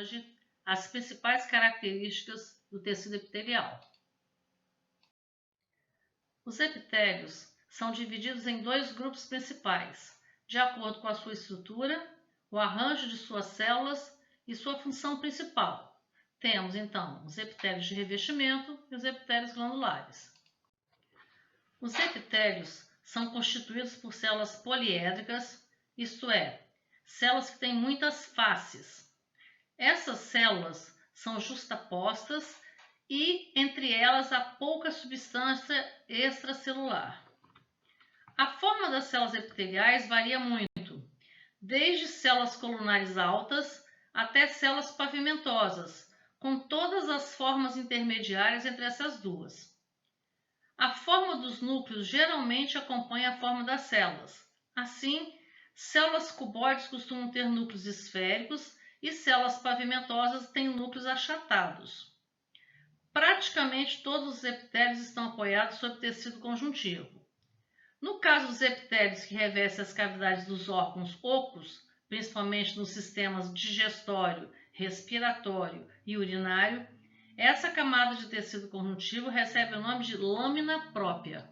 hoje as principais características do tecido epitelial. Os epitélios são divididos em dois grupos principais, de acordo com a sua estrutura, o arranjo de suas células e sua função principal. Temos, então, os epitélios de revestimento e os epitélios glandulares. Os epitélios são constituídos por células poliédricas, isto é, células que têm muitas faces. Essas células são justapostas e, entre elas, há pouca substância extracelular. A forma das células epiteliais varia muito, desde células colunares altas até células pavimentosas, com todas as formas intermediárias entre essas duas. A forma dos núcleos geralmente acompanha a forma das células. Assim, células cuboides costumam ter núcleos esféricos e células pavimentosas têm núcleos achatados. Praticamente todos os epitélios estão apoiados sobre tecido conjuntivo. No caso dos epitélios que revestem as cavidades dos órgãos ocos, principalmente nos sistemas digestório, respiratório e urinário, essa camada de tecido conjuntivo recebe o nome de lâmina própria.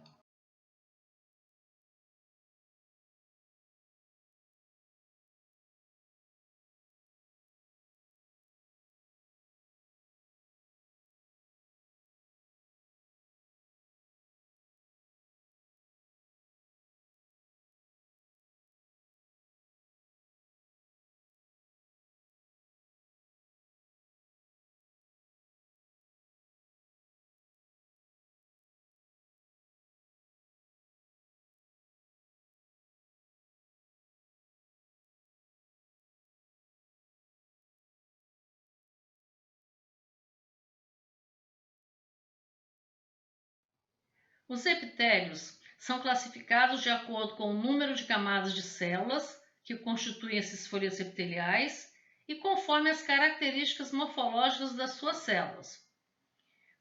Os epitélios são classificados de acordo com o número de camadas de células que constituem esses folhetos epiteliais e conforme as características morfológicas das suas células.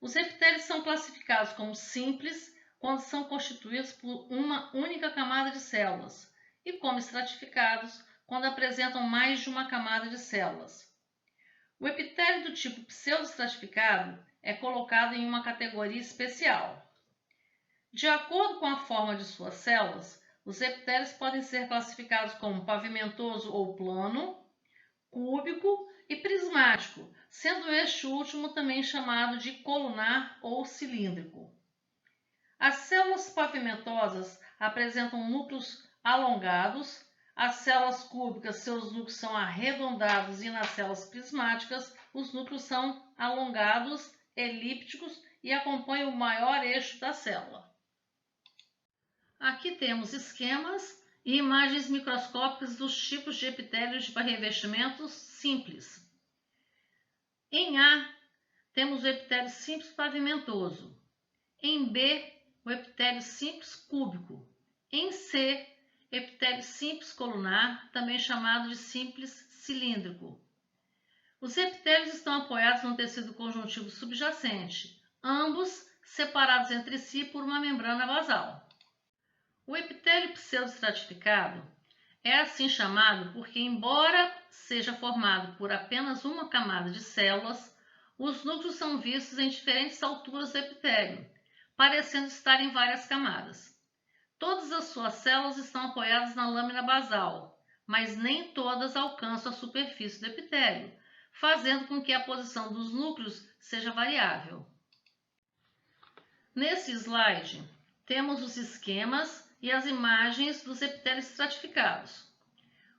Os epitélios são classificados como simples quando são constituídos por uma única camada de células e como estratificados quando apresentam mais de uma camada de células. O epitélio do tipo pseudoestratificado é colocado em uma categoria especial. De acordo com a forma de suas células, os epitélios podem ser classificados como pavimentoso ou plano, cúbico e prismático, sendo este último também chamado de colunar ou cilíndrico. As células pavimentosas apresentam núcleos alongados, as células cúbicas, seus núcleos são arredondados e nas células prismáticas, os núcleos são alongados, elípticos e acompanham o maior eixo da célula. Aqui temos esquemas e imagens microscópicas dos tipos de epitélios de revestimentos simples. Em A, temos o epitélio simples pavimentoso. Em B, o epitélio simples cúbico. Em C, epitélio simples colunar, também chamado de simples cilíndrico. Os epitélios estão apoiados no tecido conjuntivo subjacente, ambos separados entre si por uma membrana basal. O epitélio pseudoestratificado é assim chamado porque, embora seja formado por apenas uma camada de células, os núcleos são vistos em diferentes alturas do epitélio, parecendo estar em várias camadas. Todas as suas células estão apoiadas na lâmina basal, mas nem todas alcançam a superfície do epitélio, fazendo com que a posição dos núcleos seja variável. Nesse slide, temos os esquemas e as imagens dos epitélios estratificados.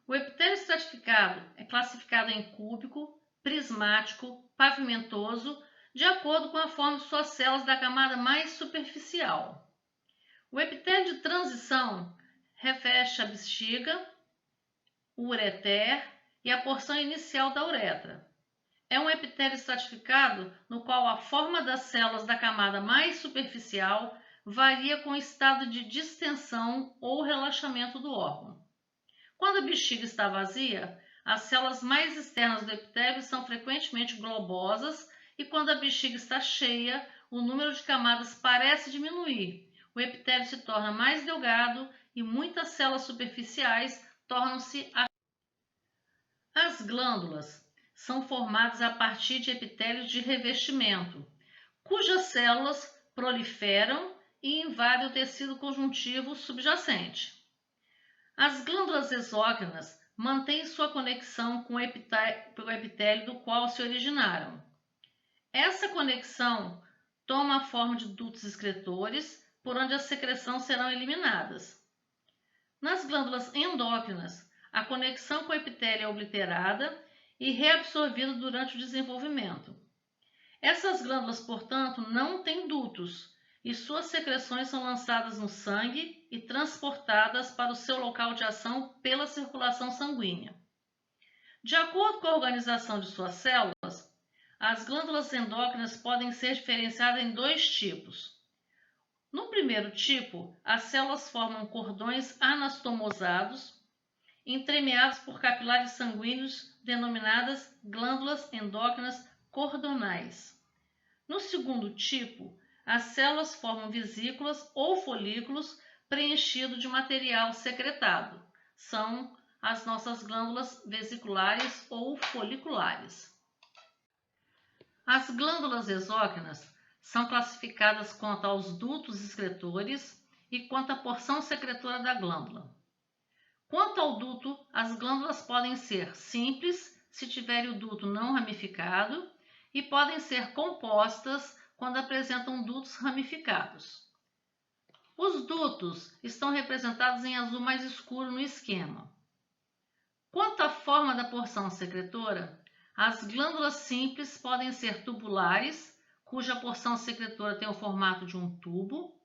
O epitélio estratificado é classificado em cúbico, prismático, pavimentoso, de acordo com a forma de suas células da camada mais superficial. O epitélio de transição reveste a bexiga, o ureter e a porção inicial da uretra. É um epitélio estratificado no qual a forma das células da camada mais superficial varia com o estado de distensão ou relaxamento do órgão. Quando a bexiga está vazia, as células mais externas do epitélio são frequentemente globosas e quando a bexiga está cheia, o número de camadas parece diminuir. O epitélio se torna mais delgado e muitas células superficiais tornam-se. As glândulas são formadas a partir de epitélios de revestimento, cujas células proliferam e invadem o tecido conjuntivo subjacente. As glândulas exócrinas mantêm sua conexão com o epitélio do qual se originaram. Essa conexão toma a forma de dutos excretores, por onde as secreções serão eliminadas. Nas glândulas endócrinas, a conexão com o epitélio é obliterada e reabsorvida durante o desenvolvimento. Essas glândulas, portanto, não têm dutos e suas secreções são lançadas no sangue e transportadas para o seu local de ação pela circulação sanguínea. De acordo com a organização de suas células, as glândulas endócrinas podem ser diferenciadas em dois tipos. No primeiro tipo, as células formam cordões anastomosados, entremeados por capilares sanguíneos denominadas glândulas endócrinas cordonais. No segundo tipo, as células formam vesículas ou folículos preenchidos de material secretado. São as nossas glândulas vesiculares ou foliculares. As glândulas exócrinas são classificadas quanto aos dutos excretores e quanto à porção secretora da glândula. Quanto ao duto, as glândulas podem ser simples, se tiverem o duto não ramificado, e podem ser compostas quando apresentam dutos ramificados. Os dutos estão representados em azul mais escuro no esquema. Quanto à forma da porção secretora, as glândulas simples podem ser tubulares, cuja porção secretora tem o formato de um tubo,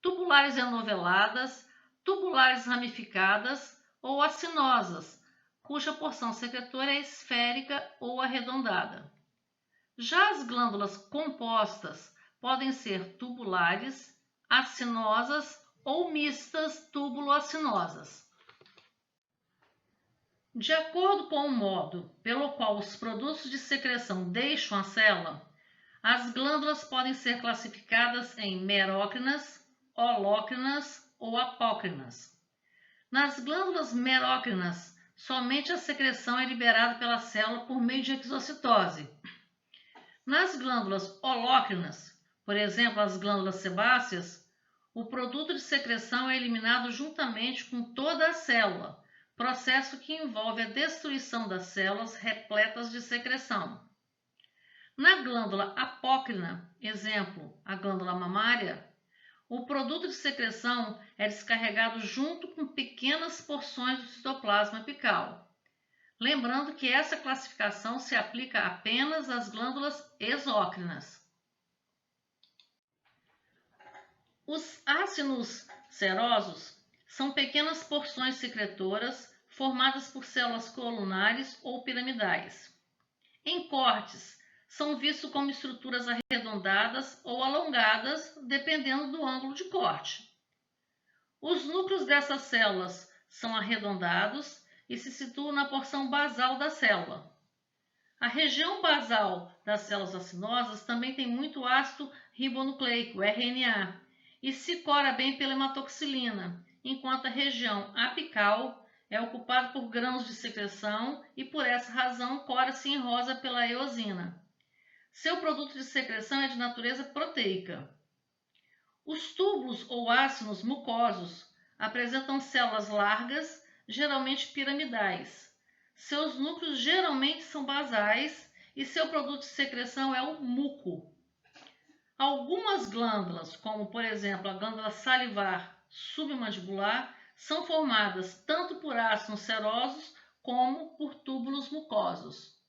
tubulares enoveladas, tubulares ramificadas ou acinosas, cuja porção secretora é esférica ou arredondada. Já as glândulas compostas podem ser tubulares, acinosas ou mistas túbulo-acinosas. De acordo com o modo pelo qual os produtos de secreção deixam a célula, as glândulas podem ser classificadas em merócrinas, holócrinas ou apócrinas. Nas glândulas merócrinas, somente a secreção é liberada pela célula por meio de exocitose. Nas glândulas holócrinas, por exemplo, as glândulas sebáceas, o produto de secreção é eliminado juntamente com toda a célula, processo que envolve a destruição das células repletas de secreção. Na glândula apócrina, exemplo, a glândula mamária, o produto de secreção é descarregado junto com pequenas porções do citoplasma apical. Lembrando que essa classificação se aplica apenas às glândulas exócrinas. Os ácinos serosos são pequenas porções secretoras formadas por células colunares ou piramidais. Em cortes, são vistos como estruturas arredondadas ou alongadas, dependendo do ângulo de corte. Os núcleos dessas células são arredondados e se situam na porção basal da célula. A região basal das células acinosas também tem muito ácido ribonucleico, RNA, e se cora bem pela hematoxilina, enquanto a região apical é ocupada por grãos de secreção e por essa razão cora-se em rosa pela eosina. Seu produto de secreção é de natureza proteica. Os túbulos ou ácinos mucosos apresentam células largas, geralmente piramidais. Seus núcleos geralmente são basais e seu produto de secreção é o muco. Algumas glândulas, como por exemplo a glândula salivar submandibular, são formadas tanto por ácidos serosos como por túbulos mucosos.